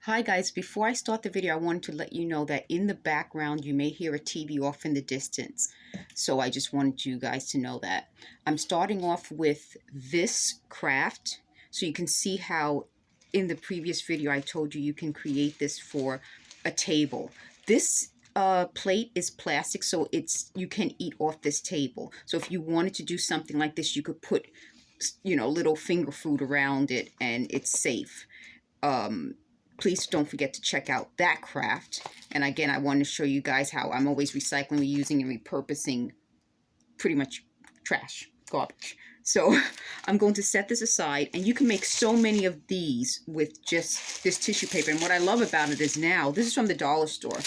Hi guys, before I start the video, I wanted to let you know that in the background you may hear a TV off in the distance. So I just wanted you guys to know that. I'm starting off with this craft so you can see how in the previous video I told you you can create this for a table. This plate is plastic, so you can eat off this table. So if you wanted to do something like this, you could put, little finger food around it and it's safe. Please don't forget to check out that craft. And again, I want to show you guys how I'm always recycling, reusing, and repurposing pretty much trash, garbage. So I'm going to set this aside, and you can make so many of these with just this tissue paper. And what I love about it is now, this is from the dollar store.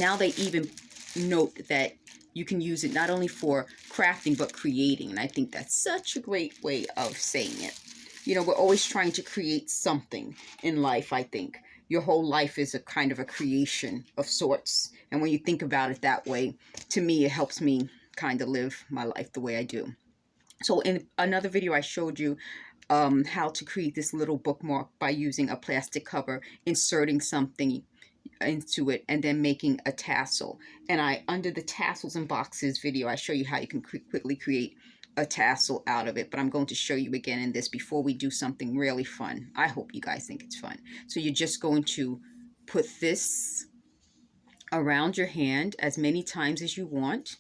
Now they even note that you can use it not only for crafting, but creating. And I think that's such a great way of saying it. You know, we're always trying to create something in life, I think. Your whole life is a kind of a creation of sorts. And when you think about it that way, to me, it helps me kind of live my life the way I do. So in another video, I showed you how to create this little bookmark by using a plastic cover, inserting something into it, and then making a tassel. And under the tassels and boxes video, I show you how you can quickly create a tassel out of it, but I'm going to show you again in this before we do something really fun. I hope you guys think it's fun. So you're just going to put this around your hand as many times as you want,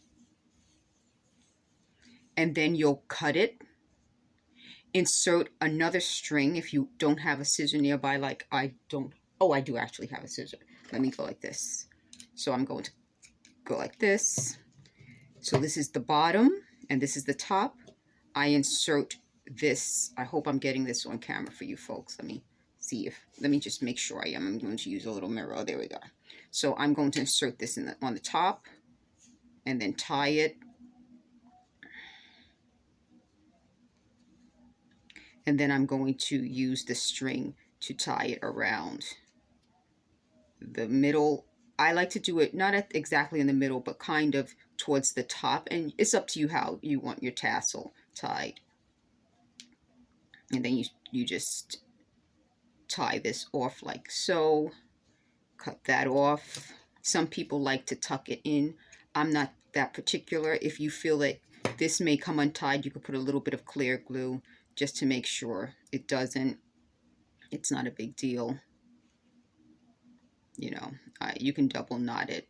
and then you'll cut it. Insert another string if you don't have a scissor nearby, like I don't. Oh, I do actually have a scissor. Let me go like this. So I'm going to go like this. So this is the bottom and this is the top. I insert this. I hope I'm getting this on camera for you folks. Let me just make sure I am. I'm going to use a little mirror. Oh, there we go. So I'm going to insert this on the top and then tie it. And then I'm going to use the string to tie it around the middle. I like to do it not exactly in the middle, but kind of towards the top. And it's up to you how you want your tassel tied. And then you just tie this off like so. Cut that off. Some people like to tuck it in. I'm not that particular. If you feel that this may come untied, you could put a little bit of clear glue just to make sure it doesn't. It's not a big deal. You know, you can double knot it.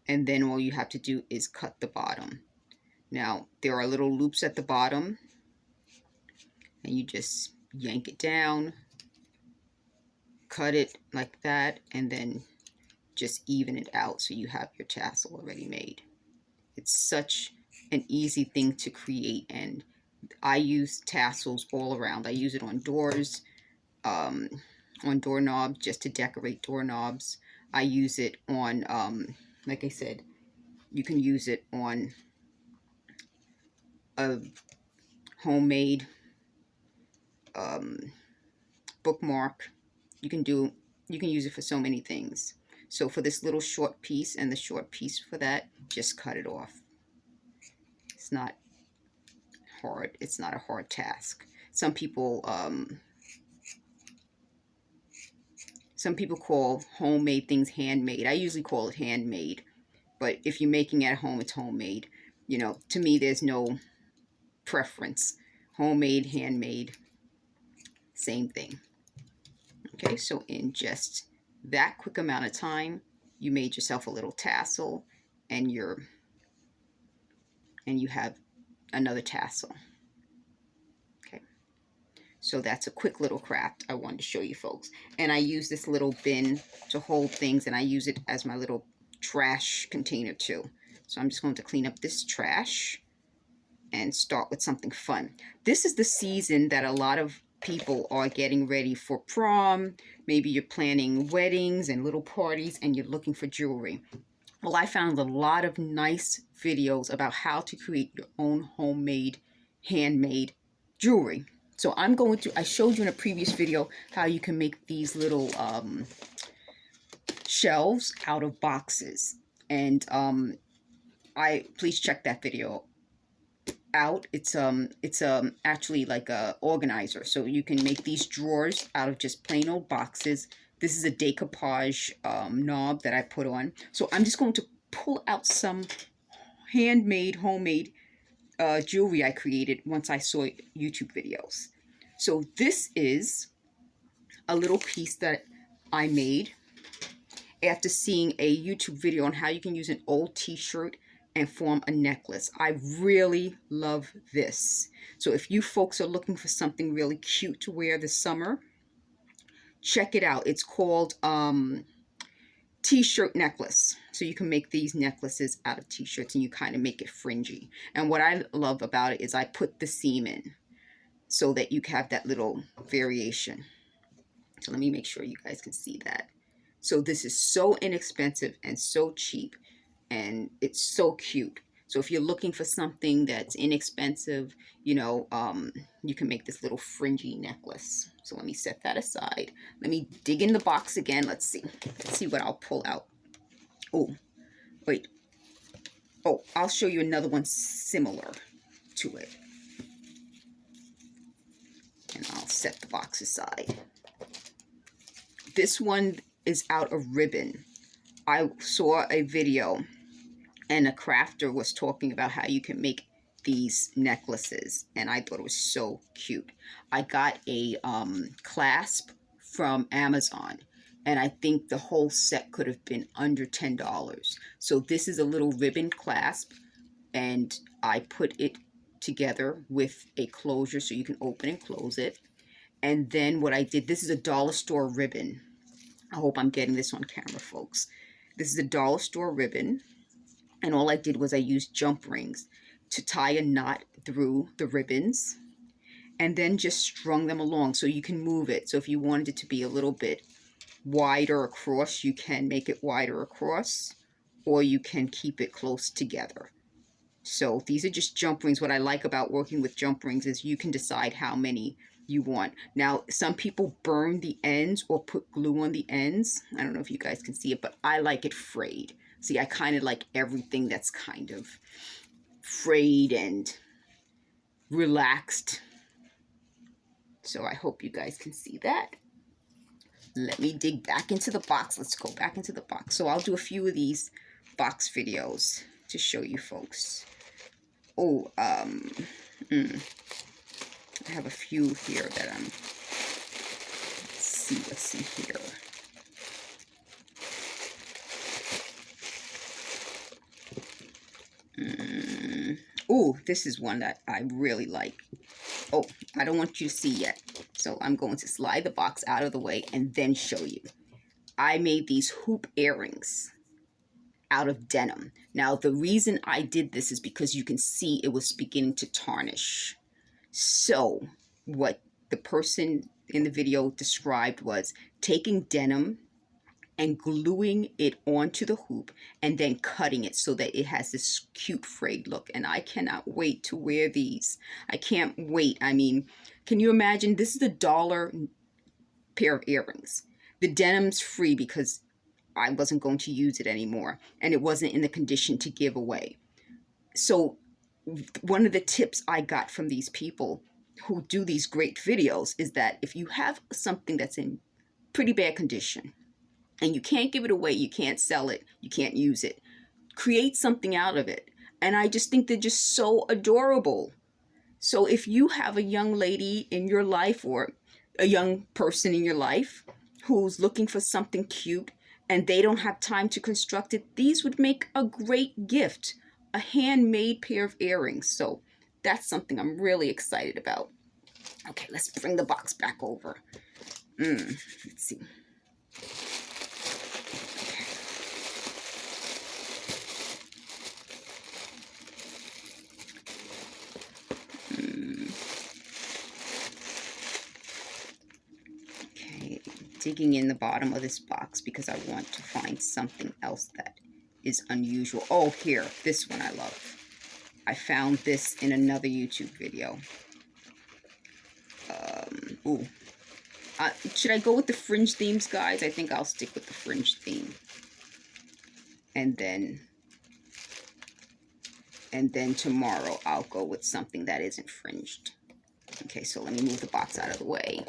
And then all you have to do is cut the bottom. Now, there are little loops at the bottom. And you just yank it down. Cut it like that. And then just even it out so you have your tassel already made. It's such an easy thing to create. And I use tassels all around. I use it on doors. On doorknobs, just to decorate doorknobs. I use it on, like I said, you can use it on a homemade bookmark. You can use it for so many things. So for this little short piece and the short piece for that, just cut it off. It's not hard. It's not a hard task. Some people call homemade things handmade. I usually call it handmade. But if you're making it at home, it's homemade. You know, to me, there's no preference. Homemade, handmade, same thing. Okay, so in just that quick amount of time, you made yourself a little tassel, and you have another tassel. So that's a quick little craft I wanted to show you folks. And I use this little bin to hold things, and I use it as my little trash container too. So I'm just going to clean up this trash and start with something fun. This is the season that a lot of people are getting ready for prom. Maybe you're planning weddings and little parties and you're looking for jewelry. Well, I found a lot of nice videos about how to create your own homemade, handmade jewelry. So I showed you in a previous video how you can make these little shelves out of boxes. And please check that video out. It's actually like a organizer, so you can make these drawers out of just plain old boxes. This is a decoupage knob that I put on. So I'm just going to pull out some handmade, homemade jewelry I created once I saw YouTube videos. So this is a little piece that I made after seeing a YouTube video on how you can use an old t-shirt and form a necklace. I really love this. So if you folks are looking for something really cute to wear this summer, check it out. It's called t-shirt necklace. So you can make these necklaces out of t-shirts and you kind of make it fringy. And what I love about it is I put the seam in so that you have that little variation. So let me make sure you guys can see that. So this is so inexpensive and so cheap, and it's so cute. So if you're looking for something that's inexpensive, you know, you can make this little fringy necklace. So let me set that aside. Let me dig in the box again. Let's see. Let's see what I'll pull out. Oh, wait. Oh, I'll show you another one similar to it. And I'll set the box aside. This one is out of ribbon. I saw a video and a crafter was talking about how you can make these necklaces, and I thought it was so cute. I got a clasp from Amazon, and I think the whole set could have been under $10. So this is a little ribbon clasp, and I put it together with a closure so you can open and close it. And then what I did, this is a dollar store ribbon. I hope I'm getting this on camera, folks. This is a dollar store ribbon. And all I did was I used jump rings to tie a knot through the ribbons and then just strung them along so you can move it. So if you wanted it to be a little bit wider across, you can make it wider across, or you can keep it close together. So these are just jump rings. What I like about working with jump rings is you can decide how many you want. Now, some people burn the ends or put glue on the ends. I don't know if you guys can see it, but I like it frayed. See, I kind of like everything that's kind of frayed and relaxed. So I hope you guys can see that. Let me dig back into the box. Let's go back into the box. So I'll do a few of these box videos to show you folks. Oh, I have a few here that let's see here. Oh, this is one that I really like. Oh, I don't want you to see yet. So I'm going to slide the box out of the way and then show you. I made these hoop earrings out of denim. Now, the reason I did this is because you can see it was beginning to tarnish. So what the person in the video described was taking denim and gluing it onto the hoop and then cutting it so that it has this cute frayed look. And I cannot wait to wear these. I can't wait. I mean, can you imagine? This is a $1 pair of earrings. The denim's free because I wasn't going to use it anymore, and it wasn't in the condition to give away. So one of the tips I got from these people who do these great videos is that if you have something that's in pretty bad condition and you can't give it away, you can't sell it, you can't use it, create something out of it. And I just think they're just so adorable. So if you have a young lady in your life or a young person in your life who's looking for something cute and they don't have time to construct it, these would make a great gift, a handmade pair of earrings. So that's something I'm really excited about. Okay, let's bring the box back over. Let's see. Okay, digging in the bottom of this box because I want to find something else that is unusual. Oh, here, this one I love. I found this in another YouTube video. Should I go with the fringe themes, guys? I think I'll stick with the fringe theme. And then And then tomorrow I'll go with something that isn't fringed. Okay, so let me move the box out of the way.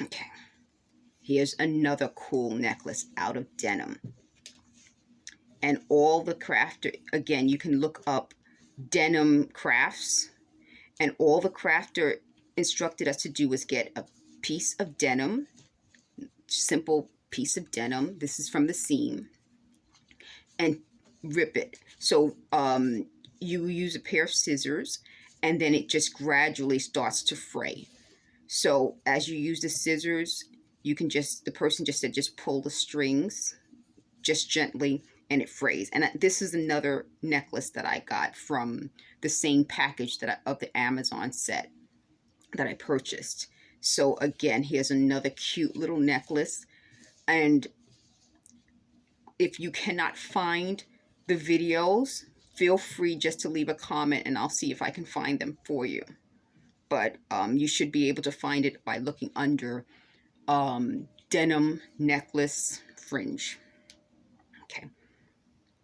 Okay. Here's another cool necklace out of denim. And all the crafter, again, you can look up denim crafts. And all the crafter instructed us to do was get a piece of denim, simple piece of denim. This is from the seam. And rip it. So you use a pair of scissors, and then it just gradually starts to fray. So as you use the scissors, you can just, the person just said, just pull the strings just gently and it frays. And this is another necklace that I got from the same package that of the Amazon set that I purchased. So again, here's another cute little necklace. And if you cannot find the videos, feel free just to leave a comment and I'll see if I can find them for you. But you should be able to find it by looking under denim necklace fringe. Okay.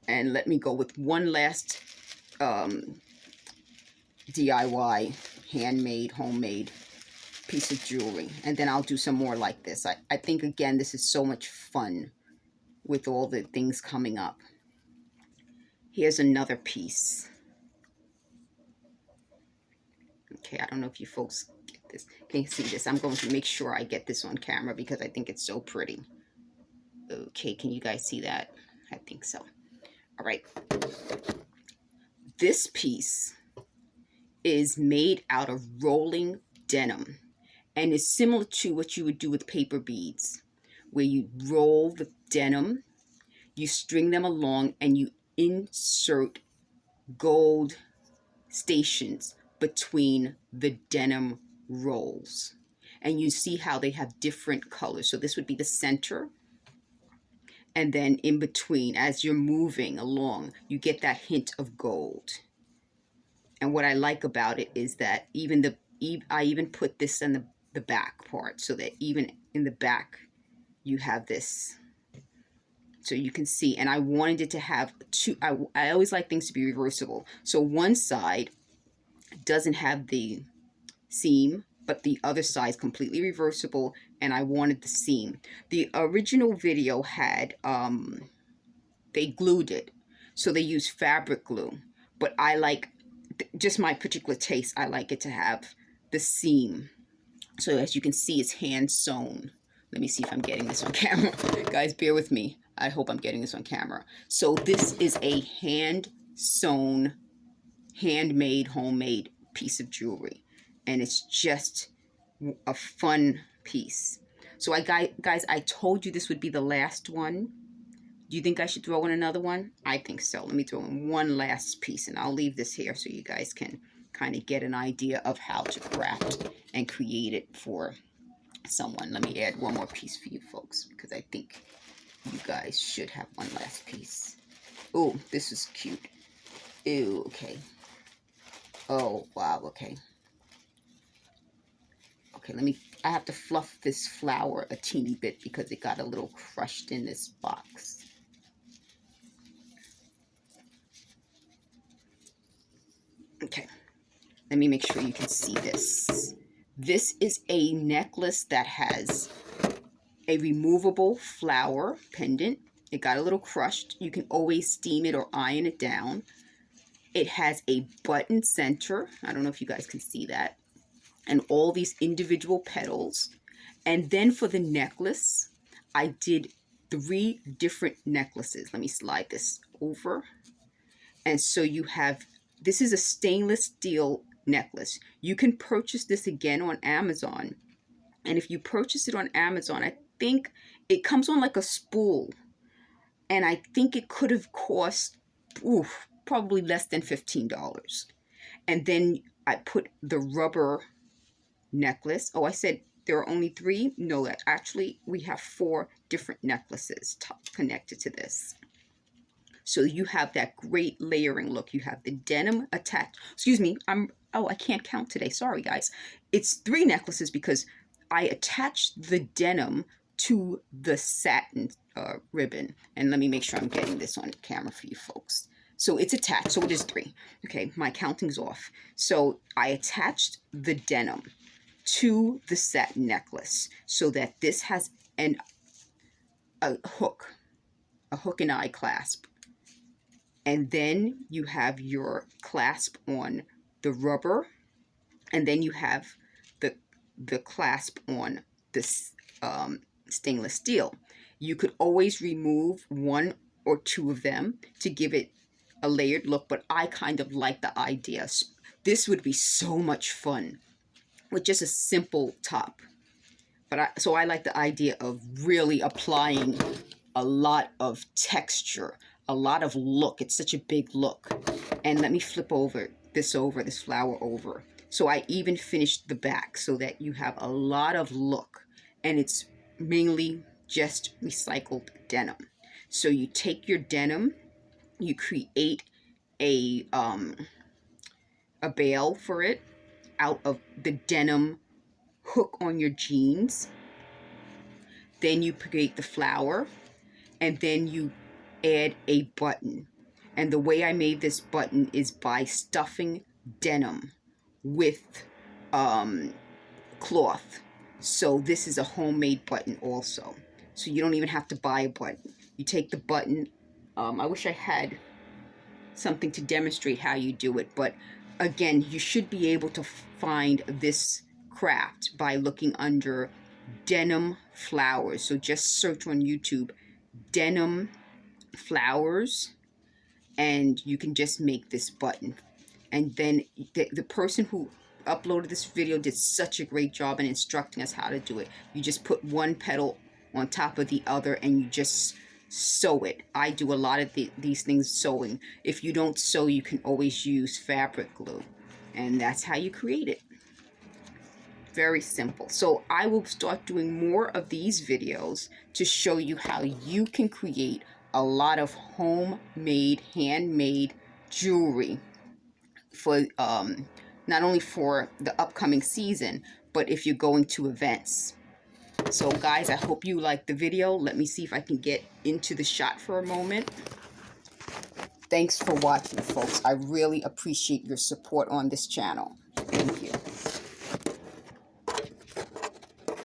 And let me go with one last DIY, handmade, homemade piece of jewelry. And then I'll do some more like this. I think, again, this is so much fun with all the things coming up. Here's another piece. Okay, I don't know if you folks get this. Can you see this? I'm going to make sure I get this on camera because I think it's so pretty. Okay, can you guys see that? I think so. All right. This piece is made out of rolling denim and is similar to what you would do with paper beads, where you roll the denim, you string them along, and you insert gold stations between the denim rolls. And you see how they have different colors. So this would be the center. And then in between, as you're moving along, you get that hint of gold. And what I like about it is that I even put this in the back part, so that even in the back, you have this. So you can see, and I wanted it to have two, I always like things to be reversible. So one side doesn't have the seam, but the other side is completely reversible, and I wanted the seam. The original video had, they glued it, so they used fabric glue, but I like, just my particular taste, I like it to have the seam. So as you can see, it's hand sewn. Let me see if I'm getting this on camera. Guys, bear with me. I hope I'm getting this on camera. So this is a hand sewn, handmade, homemade piece of jewelry. And it's just a fun piece. So guys, I told you this would be the last one. Do you think I should throw in another one? I think so. Let me throw in one last piece, and I'll leave this here so you guys can kind of get an idea of how to craft and create it for someone. Let me add one more piece for you folks, because I think you guys should have one last piece. Oh, this is cute. Ew, okay. Oh, wow, okay. Okay, I have to fluff this flower a teeny bit because it got a little crushed in this box. Okay, let me make sure you can see this. This is a necklace that has a removable flower pendant. It got a little crushed. You can always steam it or iron it down. It has a button center. I don't know if you guys can see that. And all these individual petals. And then for the necklace, I did 3 different necklaces. Let me slide this over. And so you have, this is a stainless steel necklace. You can purchase this again on Amazon. And if you purchase it on Amazon, I think it comes on like a spool. And I think it could have cost, probably less than $15. And then I put the rubber necklace. Oh, I said there are only 3. No, actually we have 4 different necklaces connected to this. So you have that great layering look. You have the denim attached. Excuse me. I can't count today. Sorry, guys. It's 3 necklaces because I attached the denim to the satin ribbon. And let me make sure I'm getting this on camera for you folks. So it's attached. So it is 3. Okay, my counting's off. So I attached the denim to the satin necklace so that this has a hook and eye clasp. And then you have your clasp on the rubber, and then you have the clasp on this stainless steel. You could always remove 1 or 2 of them to give it a layered look, but I kind of like the idea. This would be so much fun with just a simple top. But so I like the idea of really applying a lot of texture, a lot of look. It's such a big look. And let me flip this flower over. So I even finished the back so that you have a lot of look, and it's mainly just recycled denim. So you take your denim, you create a bail for it out of the denim hook on your jeans. Then you create the flower, and then you add a button. And the way I made this button is by stuffing denim with cloth. So this is a homemade button also. So you don't even have to buy a button. You take the button. I wish I had something to demonstrate how you do it, but again, you should be able to find this craft by looking under denim flowers. So just search on YouTube denim flowers, and you can just make this button. And then the person who uploaded this video did such a great job in instructing us how to do it. You just put one petal on top of the other and you just sew it. I do a lot of these things sewing. If you don't sew, you can always use fabric glue, and that's how you create it. Very simple. So I will start doing more of these videos to show you how you can create a lot of homemade, handmade jewelry for not only for the upcoming season, but if you're going to events. So guys, I hope you liked the video. Let me see if I can get into the shot for a moment. Thanks for watching, folks. I really appreciate your support on this channel.